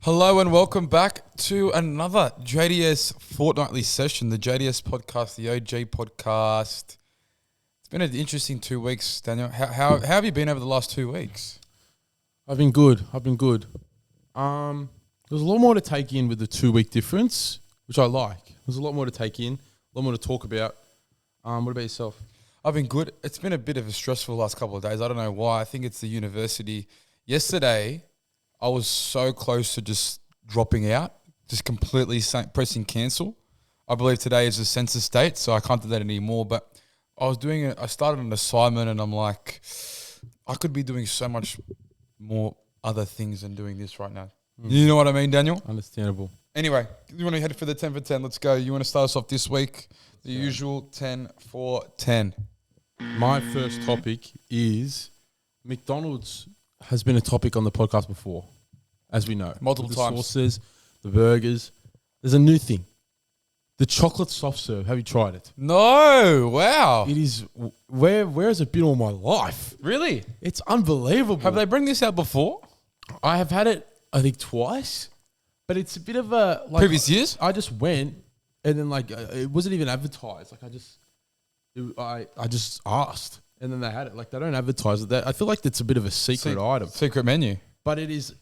Hello and welcome back to another JDS fortnightly session, the JDS podcast, the OG podcast. It's been an interesting 2 weeks, Daniel. How have you been over the last 2 weeks? I've been good. There's a lot more to take in with the 2 week difference, which I like. There's a lot more to take in, a lot more to talk about. What about yourself? I've been good. It's been a bit of a stressful last couple of days. I don't know why. I think it's the university. Yesterday, I was so close to just dropping out, just completely pressing cancel. I believe today is a census date, so I can't do that anymore. But I started an assignment and I'm like, I could be doing so much more other things than doing this right now. You know what I mean, Daniel? Understandable. Anyway, you want to head for the 10 for 10? Let's go. You want to start us off this week? The usual 10 for 10. My first topic is McDonald's has been a topic on the podcast before, as we know. Multiple times. The sauces, the burgers. There's a new thing. The chocolate soft serve. Have you tried it? No. Wow. It is, where has it been all my life? Really? It's unbelievable. Have they bring this out before? I have had it, I think, twice, but it's a bit of a... like, Previous years? I just went and then it wasn't even advertised. I just asked and then they had it. Like, they don't advertise it. I feel like it's a bit of a secret item. Secret menu. But it is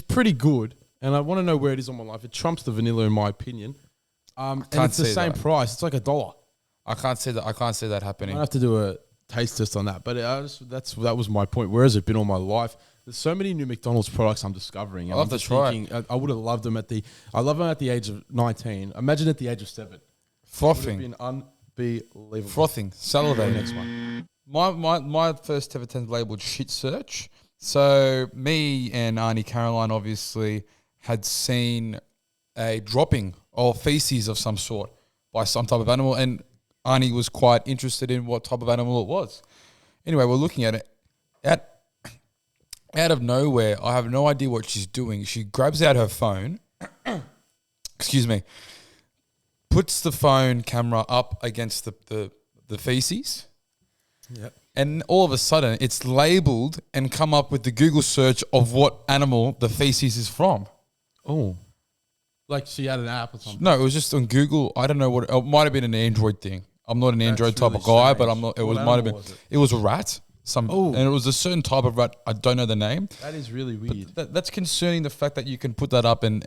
pretty good, and I want to know where it is on my life. It trumps the vanilla in my opinion. And it's the same price. It's like $1. I can't see that happening. I have to do a taste test on that. But that was my point. Where has it been all my life? There's so many new McDonald's products I'm discovering. I'll have to try. I would have loved them I love them at the age of 19. Imagine at the age of 7. Frothing. It would have been unbelievable. Frothing. Salivating. Next one. My first 10 for 10 is labelled shit search. So me and Auntie Caroline obviously had seen a dropping of feces of some sort by some type of animal, and Auntie was quite interested in what type of animal it was. Anyway, we're looking at it. Out of nowhere, I have no idea what she's doing. She grabs out her phone, excuse me, puts the phone camera up against the feces. Yep. And all of a sudden, it's labelled and come up with the Google search of what animal the feces is from. Oh. Like she had an app or something. No, it was just on Google. I don't know what it might have been an Android thing. I'm not an Android type of guy, but I'm not. It might have been. It was a rat. And it was a certain type of rat. I don't know the name. That is really weird. But that's concerning. The fact that you can put that up and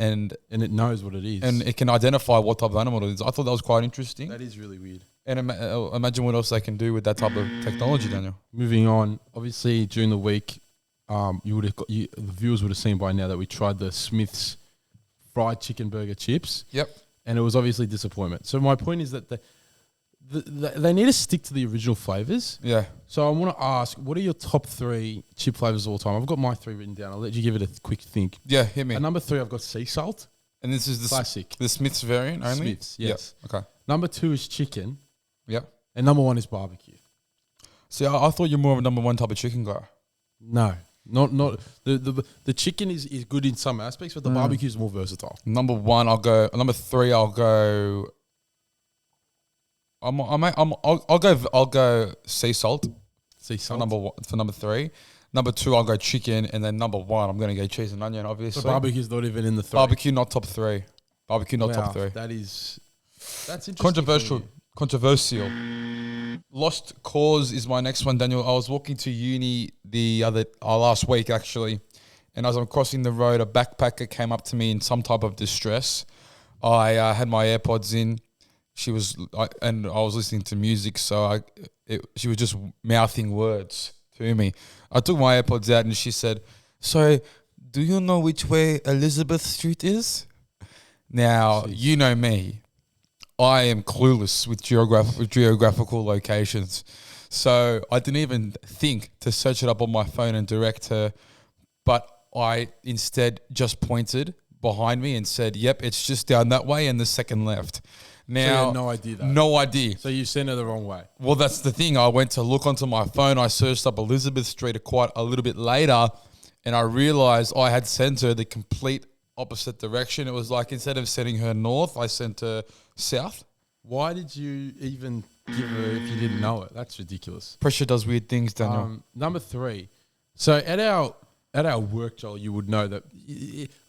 it knows what it is, and it can identify what type of animal it is. I thought that was quite interesting. That is really weird. And imagine what else they can do with that type of technology, Daniel. Moving on, obviously during the week, the viewers would have seen by now that we tried the Smith's fried chicken burger chips. Yep. And it was obviously disappointment. So my point is that they need to stick to the original flavors. Yeah. So I want to ask, what are your top 3 chip flavors of all time? I've got my 3 written down. I'll let you give it a quick think. Yeah, hit me. At number 3, I've got sea salt. And this is the classic. The Smith's variant only? Smith's, yes. Yep. Okay. Number 2 is chicken. Yep. And number 1 is barbecue. See, I thought you're more of a number 1 type of chicken guy. No. Not the chicken is good in some aspects, but the barbecue is more versatile. Number 1, I'll go. Number 3, I'll go. I'll go sea salt. Sea salt. For number 3. Number 2, I'll go chicken, and then number 1, I'm going to go cheese and onion. Obviously, so barbecue's not even in the 3. Barbecue not top 3. Barbecue not top 3. That's interesting. Controversial. Lost cause is my next one, Daniel. I was walking to uni last week actually, and as I'm crossing the road, a backpacker came up to me in some type of distress. I had my AirPods in. And I was listening to music, so she was just mouthing words to me. I took my AirPods out, and she said, "So, do you know which way Elizabeth Street is?" Now, Jeez. You know me. I am clueless with geographical locations. So I didn't even think to search it up on my phone and direct her, but I instead just pointed behind me and said, "Yep, it's just down that way and the second left." Now, so you had no idea though. No idea. So you sent her the wrong way. Well, that's the thing. I went to look onto my phone. I searched up Elizabeth Street quite a little bit later, and I realized I had sent her the complete opposite direction. It was like instead of sending her north, I sent her south. Why did you even give her if you didn't know it? That's ridiculous. Pressure does weird things, Daniel. Number 3. So at at our work, Joel, you would know that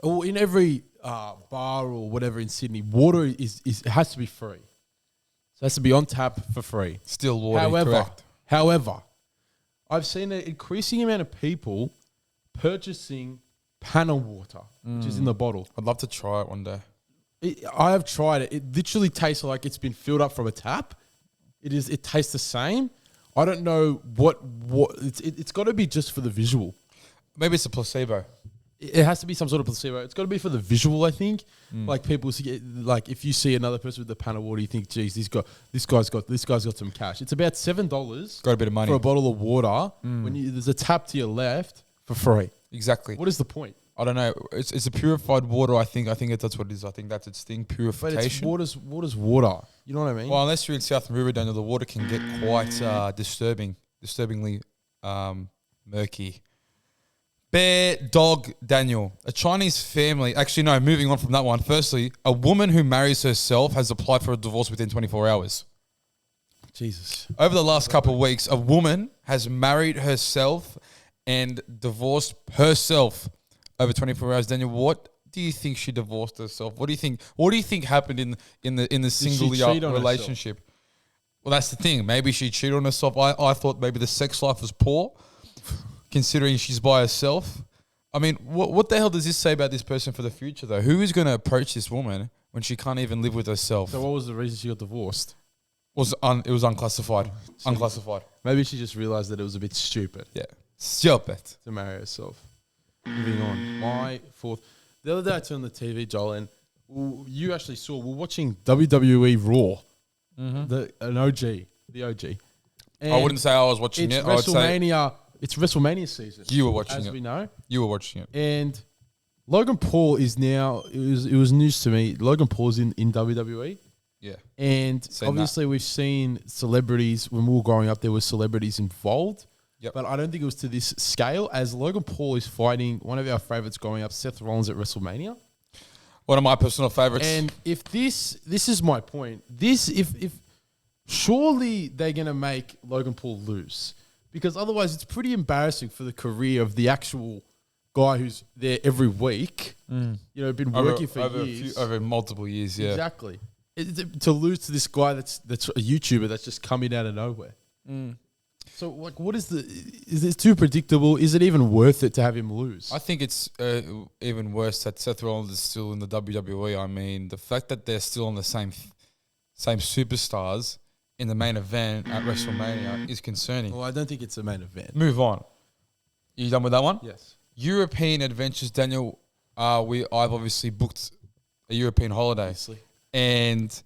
or in every bar or whatever in Sydney, water is it has to be free. So it has to be on tap for free. Still water, correct. However, I've seen an increasing amount of people purchasing panel water, which is in the bottle. I'd love to try it one day. I have tried it. It literally tastes like it's been filled up from a tap. It tastes the same. I don't know what it's got to be just for the visual. Maybe it's a placebo. It has to be some sort of placebo. It's got to be for the visual, I think. Like people like if you see another person with the panel water, you think, geez, this guy's got some cash. It's about $7. Got a bit of money for a bottle of water. When there's a tap to your left for free. Exactly. What is the point? I don't know. It's a purified water. I think that's what it is. I think that's its thing. Purification. But it's water's water. You know what I mean? Well, unless you're in South River, Daniel, the water can get quite disturbingly murky. Bear dog Daniel. A Chinese family. Actually, no. Moving on from that one. Firstly, a woman who marries herself has applied for a divorce within 24 hours. Jesus. Over the last couple of weeks, a woman has married herself and divorced herself over 24 hours. Daniel, what do you think she divorced herself? What do you think happened in the single relationship? Herself? Well, that's the thing. Maybe she cheated on herself. I thought maybe the sex life was poor, considering she's by herself. I mean, what the hell does this say about this person for the future, though? Who is going to approach this woman when she can't even live with herself? So what was the reason she got divorced? It was unclassified. Unclassified. Maybe she just realized that it was a bit stupid. Yeah. Stupid. To marry herself. Moving on. My fourth. The other day I turned on the TV, Joel, and you actually saw, we're watching WWE Raw. The OG. And I wouldn't say I was watching it. WrestleMania. It's WrestleMania season. You were watching as it. we know. You were watching it. And Logan Paul is now, it was news to me, Logan Paul's in WWE. Yeah. And obviously we've seen celebrities, when we were growing up, there were celebrities involved. Yep. But I don't think it was to this scale, as Logan Paul is fighting one of our favourites growing up, Seth Rollins at WrestleMania. One of my personal favourites. And if this is my point, if surely they're going to make Logan Paul lose, because otherwise it's pretty embarrassing for the career of the actual guy who's there every week, been working for years. Over multiple years, yeah. Exactly. To lose to this guy that's a YouTuber that's just coming out of nowhere. So, what is it too predictable? Is it even worth it to have him lose? I think it's even worse that Seth Rollins is still in the WWE. I mean, the fact that they're still on the same superstars in the main event at WrestleMania is concerning. Well, I don't think it's a main event. Move on. You done with that one? Yes. European adventures, Daniel. I've obviously booked a European holiday. Obviously. And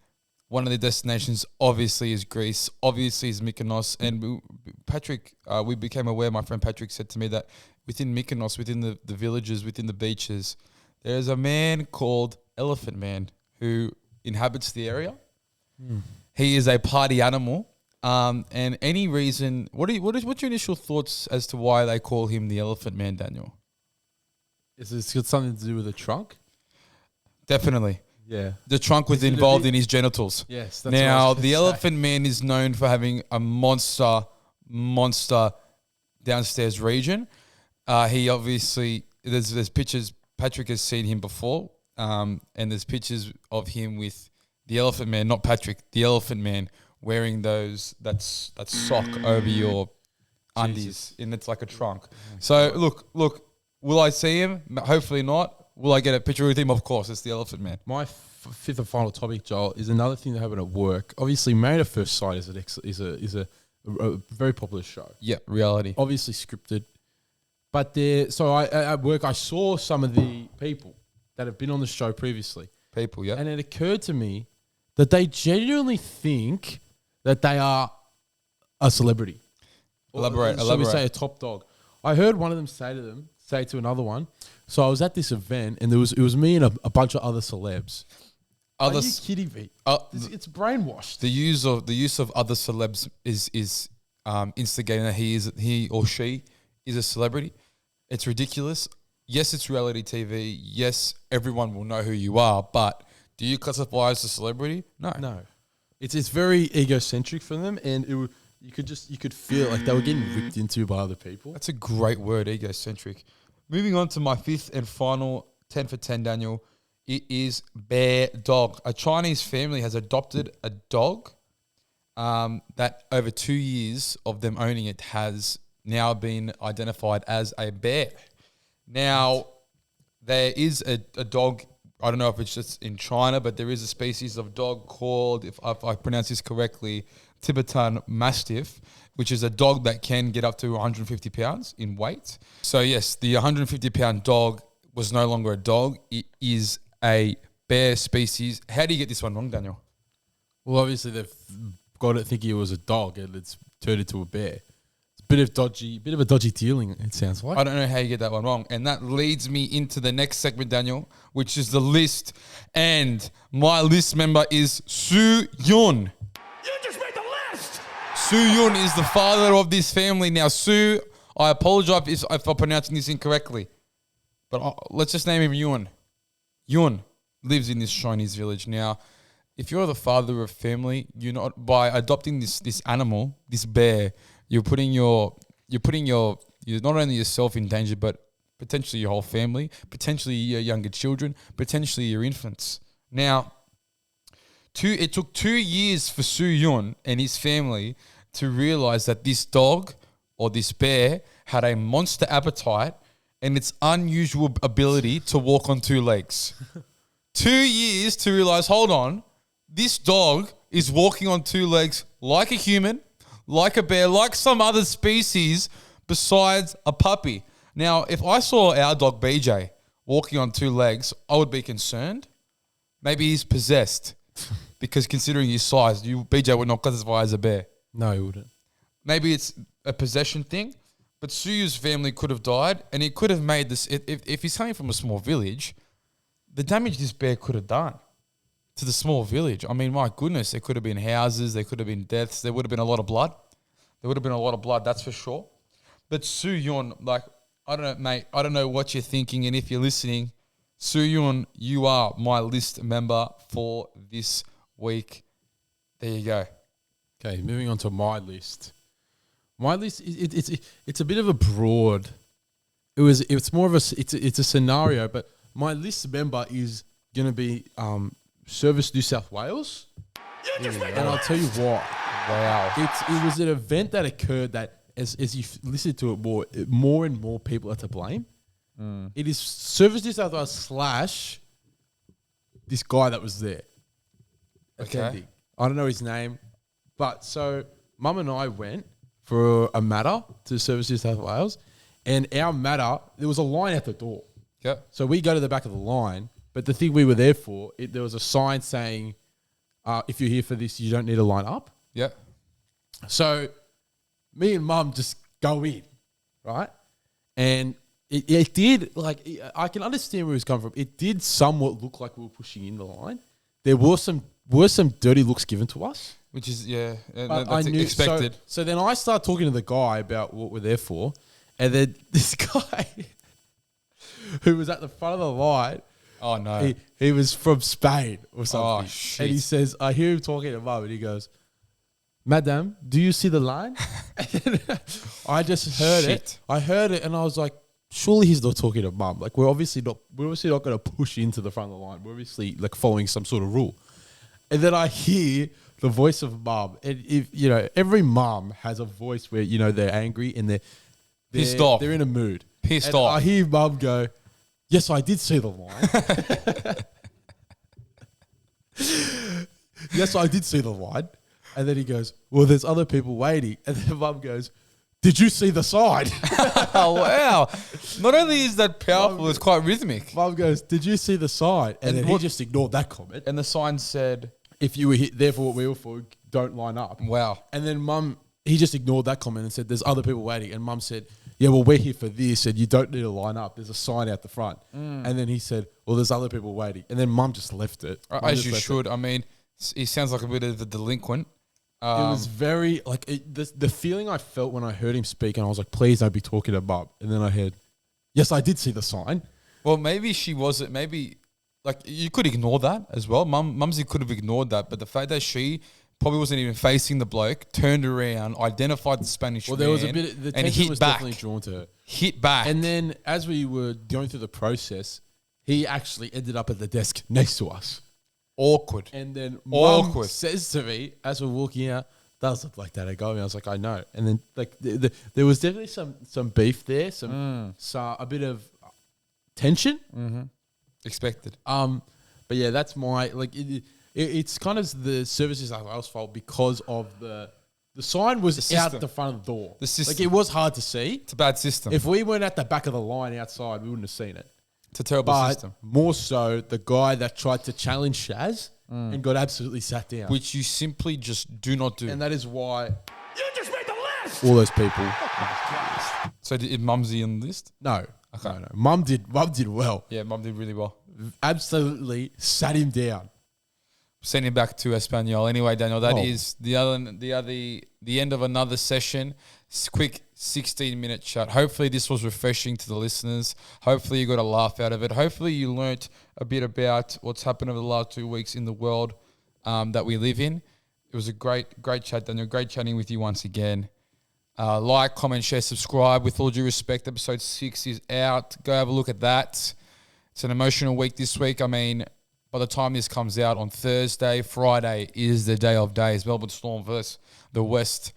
one of the destinations obviously is Greece, obviously is Mykonos. And we became aware, my friend Patrick said to me that within Mykonos, within the villages, within the beaches, there's a man called Elephant Man who inhabits the area. He is a party animal. And any reason, what's your initial thoughts as to why they call him the Elephant Man, Daniel? Is this got something to do with the trunk? Definitely. Yeah. The trunk was involved in his genitals. Yes. That's now, the Elephant Man is known for having a monster downstairs region. He obviously, there's pictures, Patrick has seen him before, and there's pictures of him with the Elephant Man, not Patrick, the Elephant Man, wearing that sock over your undies, and it's like a trunk. So, look, will I see him? Hopefully not. Will I get a picture with him? Of course, it's the Elephant Man. My fifth and final topic, Joel, is another thing that happened at work. Obviously, Married at First Sight is a very popular show. Yeah, reality. Obviously scripted. But at work, I saw some of the people that have been on the show previously. People, yeah. And it occurred to me that they genuinely think that they are a celebrity. Elaborate. Shall we say a top dog? I heard one of them say to another one. So I was at this event, and it was me and a bunch of other celebs. Are you kidding me? It's brainwashed. The use of other celebs is instigating that he or she is a celebrity. It's ridiculous. Yes, it's reality TV. Yes, everyone will know who you are, but do you classify as a celebrity? No. It's very egocentric for them, and you could feel like they were getting ripped into by other people. That's a great word, egocentric. moving on to my fifth and final 10 for 10, Daniel. It is bear dog. A Chinese family has adopted a dog that over 2 years of them owning it has now been identified as a bear. Now, there is a dog, I don't know if it's just in China, but there is a species of dog called, if I pronounce this correctly, Tibetan Mastiff, which is a dog that can get up to 150 pounds in weight. So yes, the 150-pound dog was no longer a dog. It is a bear species. How do you get this one wrong, Daniel? Well, obviously they've got it thinking it was a dog and it's turned into a bear. It's a bit of a dodgy dealing, it sounds like. I don't know how you get that one wrong. And that leads me into the next segment, Daniel, which is the list. And my list member is Su Yun. You just made the list! Su Yun is the father of this family. Now, Su, I apologize if I'm pronouncing this incorrectly, but let's just name him Yun. Yun lives in this Chinese village. Now, if you're the father of a family, you're not, by adopting this animal, this bear, you're not only yourself in danger, but potentially your whole family, potentially your younger children, potentially your infants. Now, it took 2 years for Su Yun and his family to realize that this dog or this bear had a monster appetite and its unusual ability to walk on 2 legs. 2 years to realize, hold on, this dog is walking on 2 legs like a human, like a bear, like some other species besides a puppy. Now, if I saw our dog BJ walking on 2 legs, I would be concerned. Maybe he's possessed because considering his size, BJ would not classify as a bear. No, he wouldn't. Maybe it's a possession thing, but Suyu's family could have died, and it could have made this. If he's coming from a small village, the damage this bear could have done to the small village. I mean, my goodness, there could have been houses, there could have been deaths, there would have been a lot of blood. That's for sure. But Su Yun, like, I don't know, mate. I don't know what you're thinking, and if you're listening, Su Yun, you are my list member for this week. There you go. Okay, moving on to my list. My list, it's a bit of a broad. It's more of it's a scenario, but my list member is gonna be Service New South Wales, and I'll tell you what. Wow. It was an event that occurred that as you listen to it more and more people are to blame. It is Service New South Wales / this guy that was there. Okay. Attending. I don't know his name, but so Mum and I went for a matter to Service New South Wales, and our matter, there was a line at the door. Yep. So we go to the back of the line, but the thing we were there for, there was a sign saying, if you're here for this, you don't need to line up. Yep. So me and Mum just go in, right? And it did, like, I can understand where he was coming from. It did somewhat look like we were pushing in the line. There were some dirty looks given to us. Which is, yeah, But that's expected. So then I start talking to the guy about what we're there for. And then this guy who was at the front of the line, Oh, no. he was from Spain or something. Oh, shit. And he says, I hear him talking to Mum, and he goes, Madam, do you see the line? I just heard Shit. it. I heard it, and I was like, surely he's not talking to Mum. Like, we're obviously not going to push into the front of the line. We're obviously like following some sort of rule. And then I hear the voice of Mum, and if every mum has a voice where they're angry and they're Pissed off. They're in a mood. Pissed off. I hear Mum go, yes, I did see the line. Yes, I did see the line. And then he goes, well, there's other people waiting. And then Mum goes, did you see the sign? Oh, wow. Not only is that powerful, it's quite rhythmic. Mum goes, did you see the sign? And then he just ignored that comment. And the sign said, If you were there for what we were for, don't line up. wow. And then he just ignored that comment and said, there's other people waiting. And Mum said, yeah, well, we're here for this and you don't need to line up. There's a sign out the front. And then he said, well, there's other people waiting. And then Mum just left it. As you should. I mean, he sounds like a bit of a delinquent. It was very, like, the feeling I felt when I heard him speak, and I was like, please don't be talking to Mum. And then I heard, yes, I did see the sign. Well, maybe she wasn't. Maybe, like, you could ignore that as well. Mumsy could have ignored that. But the fact that she probably wasn't even facing the bloke, turned around, identified the Spanish man. Well, there was a bit. The and tension hit was back. definitely drawn to her. Hit back. And then, as we were going through the process, he actually ended up at the desk next to us. Awkward. And then Awkward. Mum says to me as we're walking out, "Does look like that." I got me. I was like, "I know." And then like there was definitely some beef there, so a bit of tension. Expected. But yeah, that's my like. It's kind of the services else fault because of the sign was The out system. the front of the door. The system. Like it was hard to see. It's a bad system. If we weren't at the back of the line outside, we wouldn't have seen it. It's a terrible But system. more so, the guy that tried to challenge Shaz and got absolutely sat down. Which you simply just do not do. And that is why You just made the list. all those people. So is Mumsy on the list? No, no. Mum did well. Yeah, Mum did really well. Absolutely sat him down. Send him back to Espanol. Anyway, Daniel, that Oh. is the end of another session. Quick 16-minute chat. Hopefully this was refreshing to the listeners. Hopefully you got a laugh out of it. Hopefully you learnt a bit about what's happened over the last 2 weeks in the world that we live in. It was a great chat, Daniel. Great chatting with you once again. Like, comment, share, subscribe. With all due respect, episode 6 is out. Go have a look at that. It's an emotional week this week. I mean, by the time this comes out on Thursday, Friday is the day of days. Melbourne Storm versus the West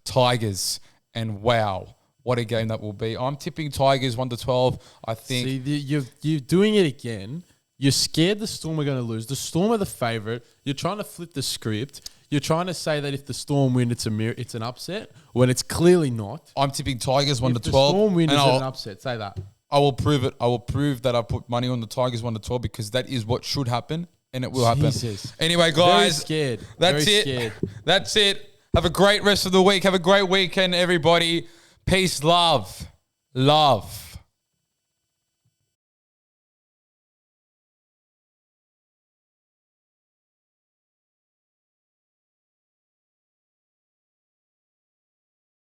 Tigers. And wow, what a game that will be. I'm tipping Tigers 1-12. I think. See, you're doing it again. You're scared the Storm are going to lose. The Storm are the favourite. You're trying to flip the script. You're trying to say that if the Storm win, it's an upset when it's clearly not. I'm tipping Tigers 1-12. If the Storm win, and is an upset. Say that. I will prove it. I will prove that I put money on the Tigers 1-12 because that is what should happen and it will Jesus. happen. Anyway, guys. Very scared. That's Very it. Scared. That's it. Have a great rest of the week. Have a great weekend, everybody. Peace, love. Love.